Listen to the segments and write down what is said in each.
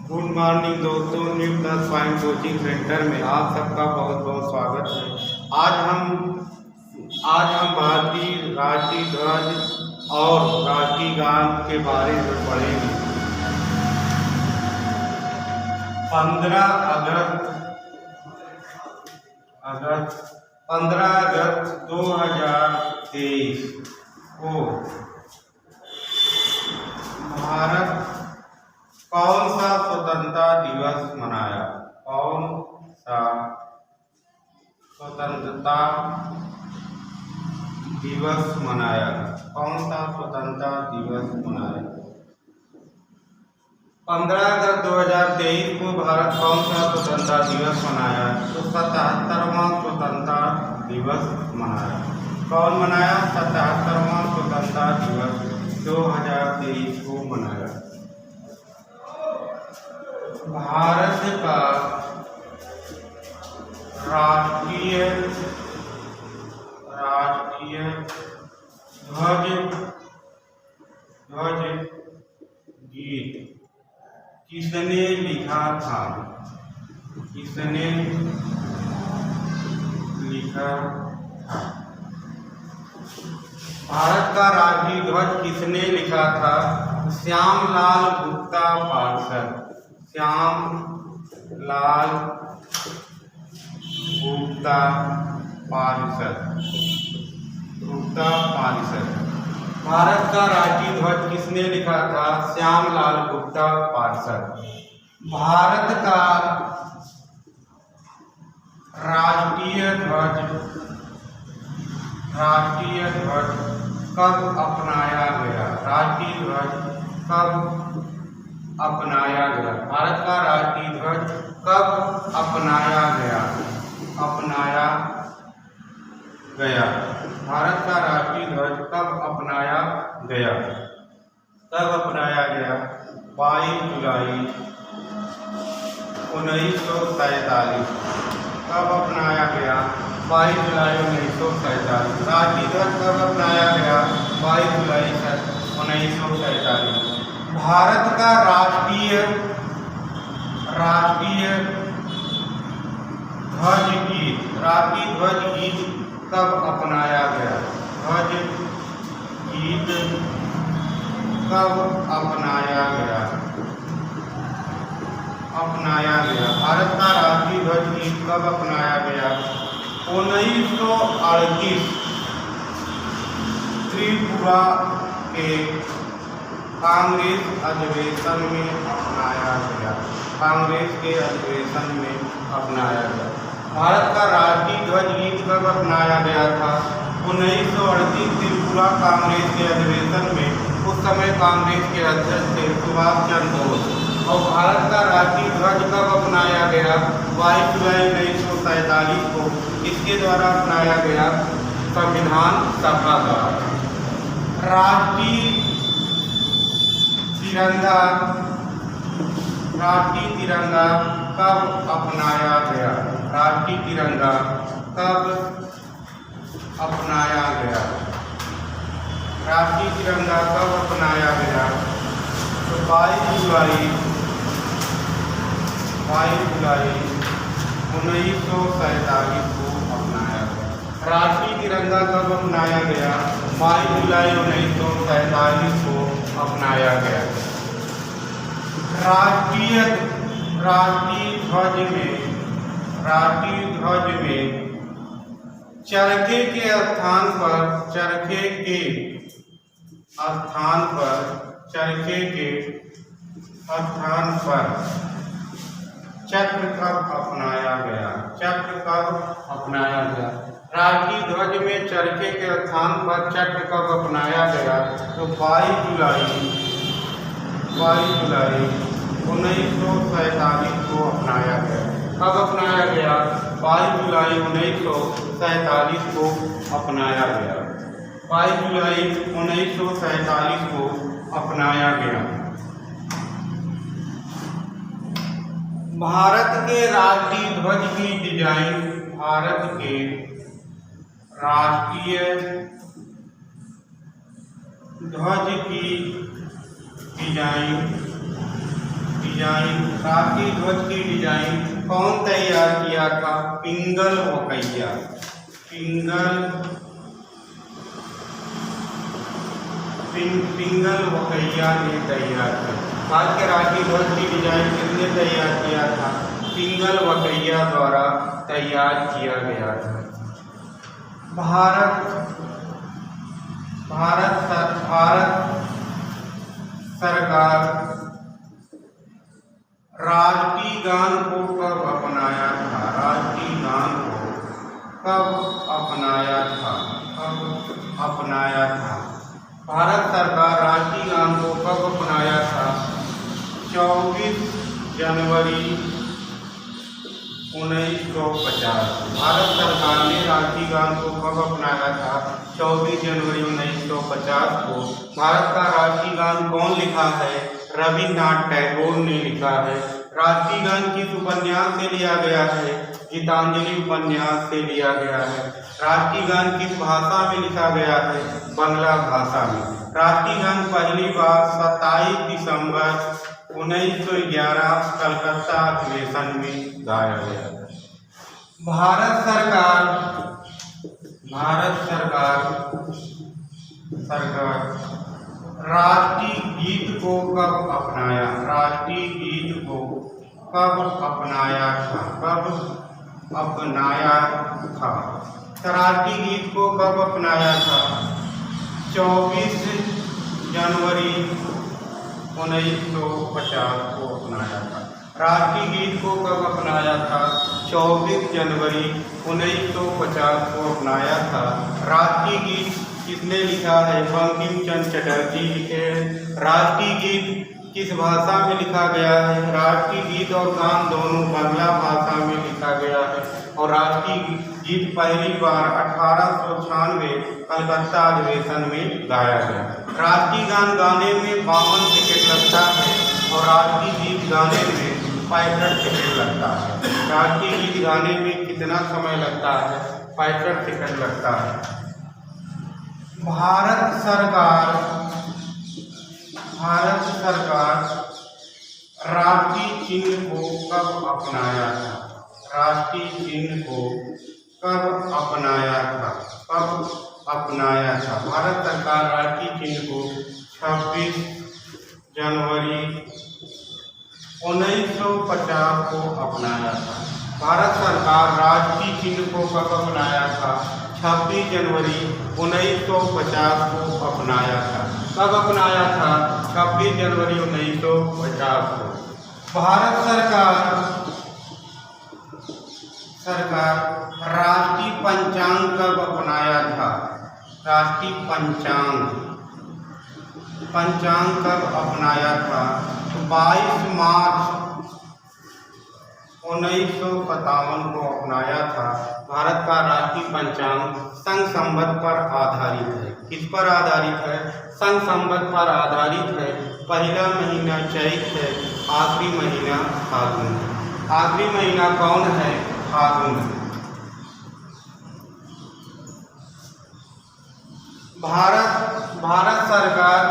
Good morning दोस्तों, new plus point coaching centre में आप सबका बहुत बहुत स्वागत है। आज हम भारतीय राष्ट्रीय ध्वज और राष्ट्रीय गान के बारे में पढ़ेंगे। 15 अगस्त 2023 को भारत कौन सा स्वतंत्रता दिवस मनाया? कौन सा स्वतंत्रता दिवस मनाया? कौन सा स्वतंत्रता दिवस मनाया? 15 अगस्त 2023 को भारत कौन सा स्वतंत्रता दिवस मनाया? तो 77वां स्वतंत्रता दिवस मनाया। कौन मनाया? 77वां स्वतंत्रता दिवस 2023 को मनाया। भारत का राष्ट्रीय ध्वज गीत किसने लिखा था? किसने लिखा था? भारत का राष्ट्रीय ध्वज किसने लिखा था? श्यामलाल गुप्ता पार्षद। श्यामलाल गुप्ता पार्षद। भारत का राष्ट्रीय ध्वज किसने लिखा था? श्यामलाल गुप्ता पार्षद। भारत का राष्ट्रीय ध्वज कब अपनाया गया? राष्ट्रीय ध्वज कब अपनाया गया? भारत का राष्ट्रीय ध्वज कब अपनाया गया? भारत का राष्ट्रीय ध्वज कब अपनाया गया? 22 जुलाई 1947। कब अपनाया गया? 22 जुलाई 1947। राष्ट्रीय ध्वज कब अपनाया गया? 22 जुलाई 1947। भारत का राष्ट्रीय ध्वज गीत कब अपनाया गया? ध्वज गीत कब अपनाया गया? भारत का राष्ट्रीय ध्वज गीत कब अपनाया गया? 1938 त्रिपुरा के कांग्रेस अधिवेशन में अपनाया गया। भारत का राष्ट्रीय ध्वज गीत कब अपनाया गया था? 1938 त्रिपुरा कांग्रेस के अधिवेशन में। उस समय कांग्रेस के अध्यक्ष थे सुभाष चंद्र बोस। और भारत का राष्ट्रीय ध्वज कब अपनाया गया? 22 जुलाई 1947 को। इसके द्वारा अपनाया गया संविधान सभा द्वारा। राष्ट्रीय तिरंगा कब अपनाया गया? राष्ट्रीय तिरंगा कब अपनाया गया? राष्ट्रीय तिरंगा कब अपनाया गया? तो 22 जुलाई 1947 को अपनाया गया। राष्ट्रीय तिरंगा कब अपनाया गया? 22 जुलाई 1947 को अपनाया गया। राष्ट्रीय ध्वज में चरखे के स्थान पर चक्र कब अपनाया गया? राष्ट्रीय ध्वज में चरखे के स्थान पर चक्र कब अपनाया गया? तो 22 जुलाई 1947 को अपनाया गया। कब अपनाया गया? 22 जुलाई 1947 को अपनाया गया। 22 जुलाई 1947 को अपनाया गया। भारत के राष्ट्रीय ध्वज की डिजाइन भारत के राष्ट्रीय ध्वज की डिजाइन डिजाइन, राष्ट्रीय ध्वज की डिजाइन कौन तैयार किया था? पिंगल वकैया। पिंगल वकैया ने तैयार किया। भारत के राष्ट्रीय ध्वज की डिजाइन किसने तैयार किया था? पिंगल वकैया द्वारा तैयार किया गया था। भारत सरकार राष्ट्रीय गान को कब अपनाया था? राष्ट्रीय गान को कब अपनाया था? भारत सरकार राष्ट्रीय गान को कब अपनाया था? 24 जनवरी 1950। भारत सरकार ने राष्ट्रीय गान को कब अपनाया था? 24 जनवरी 1950 को। भारत का राष्ट्रीय गान कौन लिखा है? रविन्द्रनाथ टैगोर ने लिखा है। राष्ट्रीय गान किस उपन्यास से लिया गया है? गीतांजलि उपन्यास से लिया गया है। राष्ट्रीय गान किस भाषा में लिखा गया है? बांग्ला भाषा में। राष्ट्रीय गान पहली बार 27 दिसंबर 1911 कलकत्ता अधिवेशन में गाया गया। भारत सरकार राष्ट्रीय गीत को कब अपनाया? राष्ट्रीय गीत को कब अपनाया था? राष्ट्रीय गीत को कब अपनाया था? 24 जनवरी 1950 को अपनाया था। राष्ट्रीय गीत को कब अपनाया था? 24 जनवरी 1950 को अपनाया था। राष्ट्रीय गीत किसने लिखा है? बंकिम चंद्र चटर्जी लिखे। राष्ट्रीय गीत किस भाषा में लिखा गया है? राष्ट्रीय गीत और गान दोनों बांग्ला भाषा में लिखा गया है। और राष्ट्रीय गीत पहली बार 1896 कलकत्ता अधिवेशन में गाया गया। राष्ट्रीय गान गाने में 52 सेकंड लगता है और राष्ट्रीय गीत गाने में 65 सेकंड लगता है। राष्ट्रीय गीत गाने में कितना समय लगता है? 65 सेकंड लगता है। भारत सरकार राष्ट्रीय चिन्ह को कब अपनाया था? राष्ट्रीय चिन्ह को कब अपनाया था? भारत सरकार राष्ट्रीय चिन्ह को 26 जनवरी 1950 को अपनाया था। भारत सरकार राष्ट्रीय चिन्ह को कब अपनाया था? 26 जनवरी 1950 को अपनाया था। कब अपनाया था? 26 जनवरी 1950 को। भारत सरकार राष्ट्रीय पंचांग कब अपनाया था? राष्ट्रीय पंचांग कब अपनाया था? 22 मार्च 1957 को अपनाया था। भारत का राष्ट्रीय पंचांग संघ संवत पर आधारित है। किस पर आधारित है? संघ संवत पर आधारित है। पहला महीना चैत है, आखिरी महीना फागुन है। आखिरी महीना कौन है? फागुन है। भारत सरकार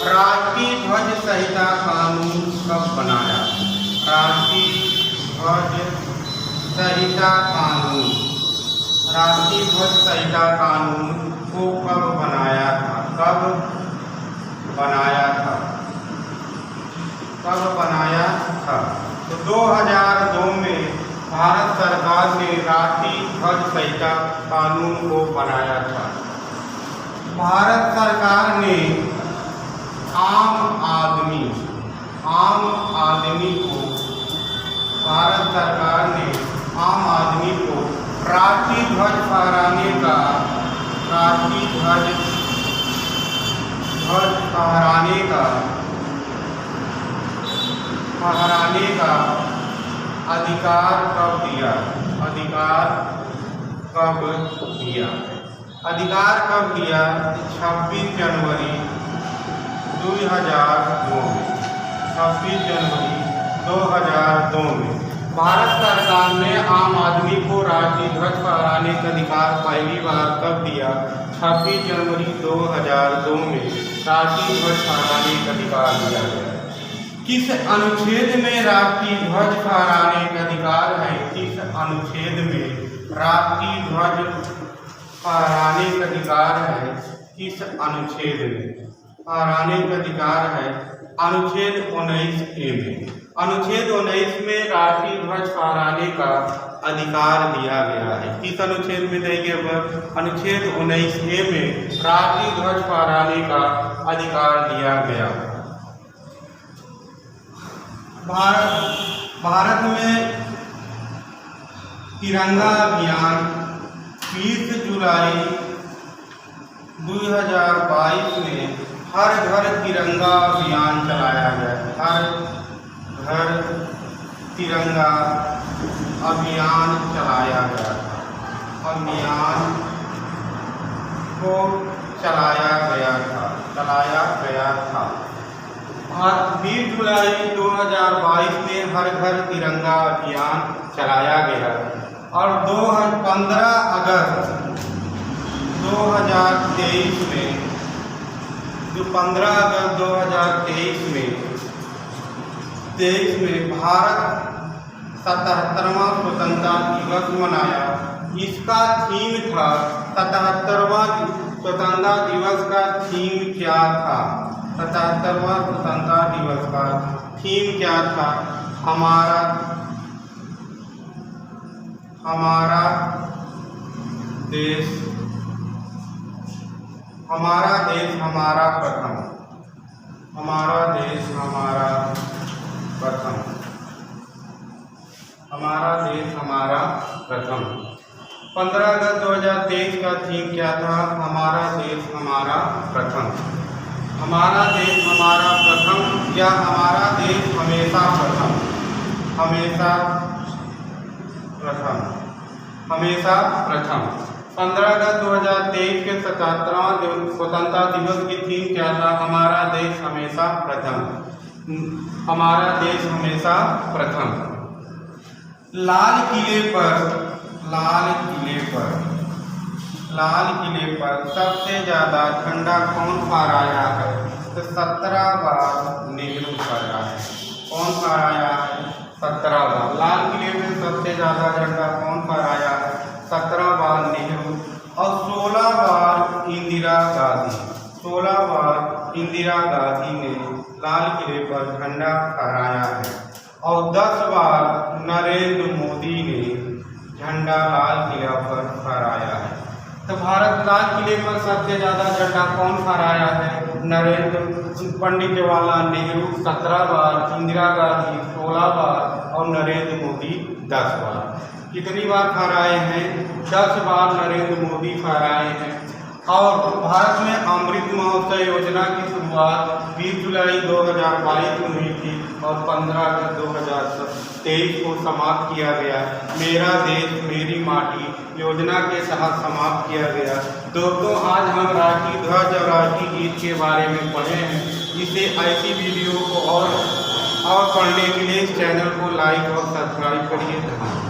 राष्ट्रीय ध्वज संहिता कानून कब बनाया? राष्ट्रीय ध्वज संहिता कानून को कब बनाया था? तो 2002 में भारत सरकार ने राष्ट्रीय ध्वज संहिता कानून को बनाया था। भारत सरकार ने आम आदमी को राष्ट्रीय ध्वज फहराने का अधिकार कब दिया? अधिकार कब दिया? 26 जनवरी 2002 में। 26 जनवरी 2002 में भारत सरकार ने आम आदमी को राष्ट्रीय ध्वज फहराने का अधिकार पहली बार कब दिया? 26 जनवरी 2002 में राष्ट्रीय ध्वज फहराने का अधिकार दिया गया। किस अनुच्छेद में राष्ट्रीय ध्वज फहराने का अधिकार है? किस अनुच्छेद में राष्ट्रीय ध्वज फहराने का अधिकार है? किस अनुच्छेद में फहराने का अधिकार है? अनुच्छेद 19A में। अनुच्छेद 19 में राष्ट्रीय ध्वज फहराने का अधिकार दिया गया है। किस अनुच्छेद में देंगे? अनुच्छेद 19A में राष्ट्रीय ध्वज फहराने का अधिकार दिया गया। भारत में तिरंगा अभियान 20 जुलाई 2022 में हर घर तिरंगा अभियान चलाया गया। हर घर तिरंगा अभियान चलाया गया था। अभियान को चलाया गया था। 20 जुलाई 2022 में हर घर तिरंगा अभियान चलाया गया और 15 अगस्त 2023 में 15 अगस्त 2023 में भारत 77वां स्वतंत्रता दिवस मनाया। इसका थीम था 77वां स्वतंत्रता दिवस का थीम क्या था? 77वां स्वतंत्रता दिवस का थीम क्या था? हमारा देश हमारा प्रथम। हमारा देश हमारा प्रथम। हमारा देश हमारा प्रथम। 15 अगस्त 2023 का थीम क्या था? हमारा देश हमारा प्रथम। हमारा देश हमारा प्रथम या हमारा देश हमेशा प्रथम। हमेशा प्रथम। हमेशा प्रथम। 15 अगस्त 2023 के 77वां स्वतंत्रता दिवस की थीम क्या था? हमारा देश हमेशा प्रथम। हमारा देश हमेशा प्रथम। लाल किले पर सबसे ज़्यादा झंडा कौन फहराया है? तो 17 बार नेहरू फहराया है। कौन फहराया है? 17 बार। लाल किले में सबसे ज़्यादा झंडा कौन फहराया है? 17 बार नेहरू और 16 बार इंदिरा गांधी। 16 बार इंदिरा गांधी ने लाल किले पर झंडा फहराया है और 10 बार नरेंद्र मोदी ने झंडा लाल किला पर फहराया है। तो भारत लाल किले पर सबसे ज़्यादा झंडा कौन फहराया है? पंडित जवाहरलाल नेहरू 17 बार, इंदिरा गांधी 16 बार और नरेंद्र मोदी 10 बार। कितनी बार फहराए हैं? 10 बार नरेंद्र मोदी फहराए हैं। और भारत में अमृत महोत्सव योजना की शुरुआत 20 जुलाई 2022 में हुई थी और 15 अगस्त 2023 को समाप्त किया गया। मेरा देश मेरी माटी योजना के तहत समाप्त किया गया। दोस्तों, आज हम राष्ट्रीय ध्वज और राष्ट्रीय गीत के बारे में पढ़े हैं। इसे ऐसी वीडियो को और पढ़ने के लिए इस चैनल को लाइक और सब्सक्राइब करिए।